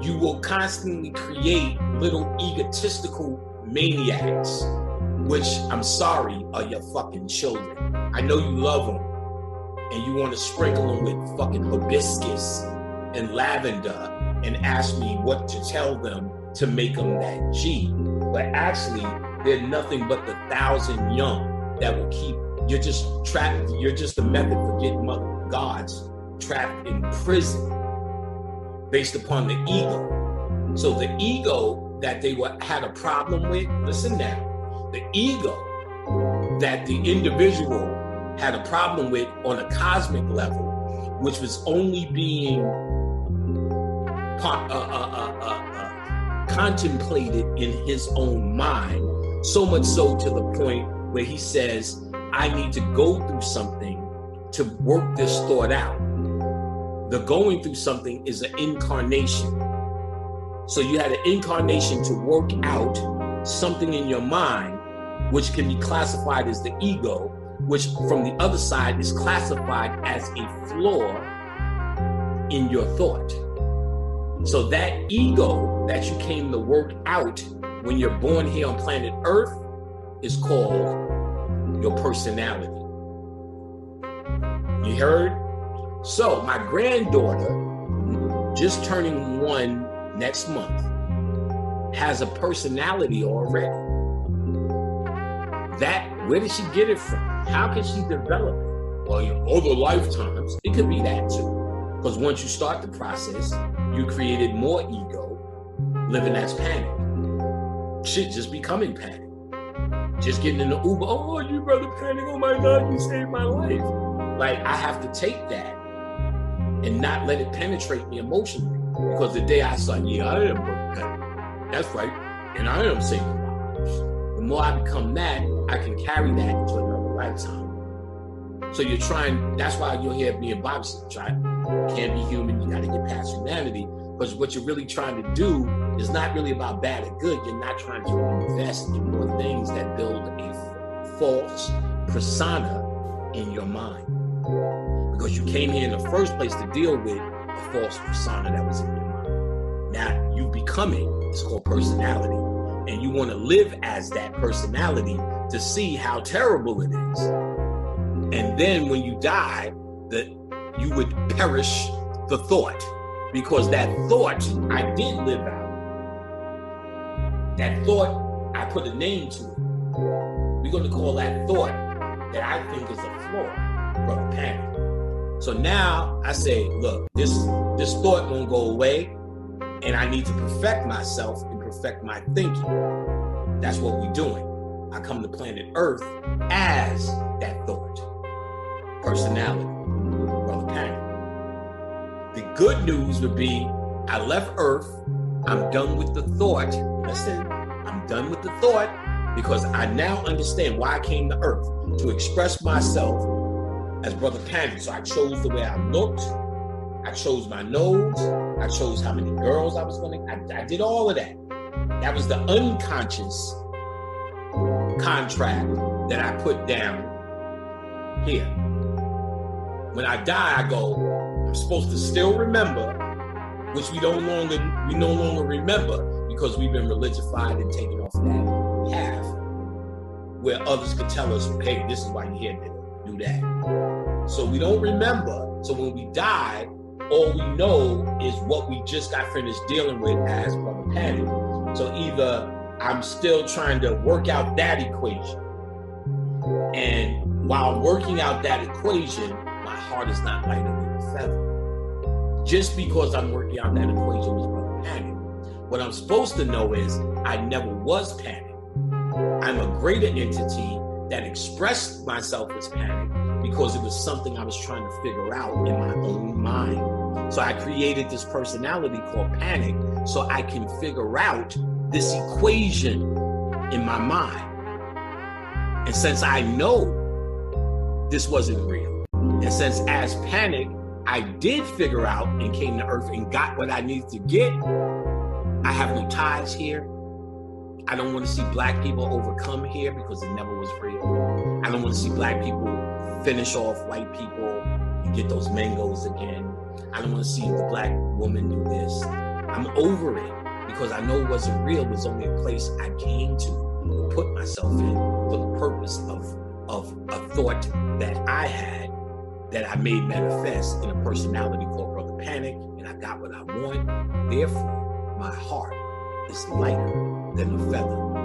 you will constantly create little egotistical maniacs, which, I'm sorry, are your fucking children. I know you love them, and you want to sprinkle them with fucking hibiscus and lavender and ask me what to tell them to make them that G. But actually, they're nothing but the 1,000 young that will keep, you're just trapped, you're just a method for getting mother gods trapped in prison based upon the ego. So the ego that they had a problem with, listen now, the ego that the individual had a problem with on a cosmic level, which was only being contemplated in his own mind, so much so to the point where he says, I need to go through something to work this thought out. The going through something is an incarnation. So you had an incarnation to work out something in your mind, which can be classified as the ego, which from the other side is classified as a flaw in your thought. So that ego that you came to work out when you're born here on planet Earth is called your personality. You heard? So my granddaughter, just turning 1 next month, has a personality already. That, where did she get it from? How can she develop it? Well, in other lifetimes, it could be that too. Because once you start the process, you created more ego, living as panic. Shit, just becoming panic. Just getting in the Uber, oh, you brother Panic, oh my God, you saved my life. Like, I have to take that and not let it penetrate me emotionally. Because the day I saw, yeah, I am brother Panic. That's right. And I am saving lives. The more I become that, I can carry that into another lifetime. So you're trying, that's why you'll hear me and Bob try, can't be human, you gotta get past humanity. Because what you're really trying to do is not really about bad or good. You're not trying to invest in more things that build a false persona in your mind. Because you came here in the first place to deal with a false persona that was in your mind. Now you becoming, it's called personality. And you want to live as that personality to see how terrible it is. And then when you die, that you would perish the thought. Because that thought I did live out. That thought, I put a name to it. We're going to call that thought that I think is a flaw, brother Panic. So now I say, look, this thought won't go away, and I need to perfect myself and perfect my thinking. That's what we're doing. I come to planet Earth as that thought. Personality, brother Panic. The good news would be, I left Earth, I'm done with the thought. Listen, I'm done with the thought because I now understand why I came to Earth, to express myself as Brother Panic. So I chose the way I looked, I chose my nose, I chose how many girls I was going to, I did all of that. That was the unconscious contract that I put down here. When I die, I go, I'm supposed to still remember, which we no longer remember because we've been religified and taken off that path where others could tell us, hey, this is why you're here, nigga, do that. So we don't remember. So when we die, all we know is what we just got finished dealing with as Brother Panic. So either I'm still trying to work out that equation, and while working out that equation, my heart is not lighter than a feather. Just because I'm working out that equation with Brother Panic. What I'm supposed to know is I never was Panic. I'm a greater entity that expressed myself as Panic because it was something I was trying to figure out in my own mind. So I created this personality called Panic so I can figure out this equation in my mind. And since I know this wasn't real, and since as Panic, I did figure out and came to Earth and got what I needed to get, I have no ties here. I don't want to see black people overcome here because it never was real. I don't want to see black people finish off white people and get those mangoes again. I don't want to see the black woman do this. I'm over it because I know it wasn't real. It was only a place I came to put myself in for the purpose of a thought that I had, that I made manifest in a personality called Brother Panic, and I got what I want. Therefore, my heart is lighter than a feather.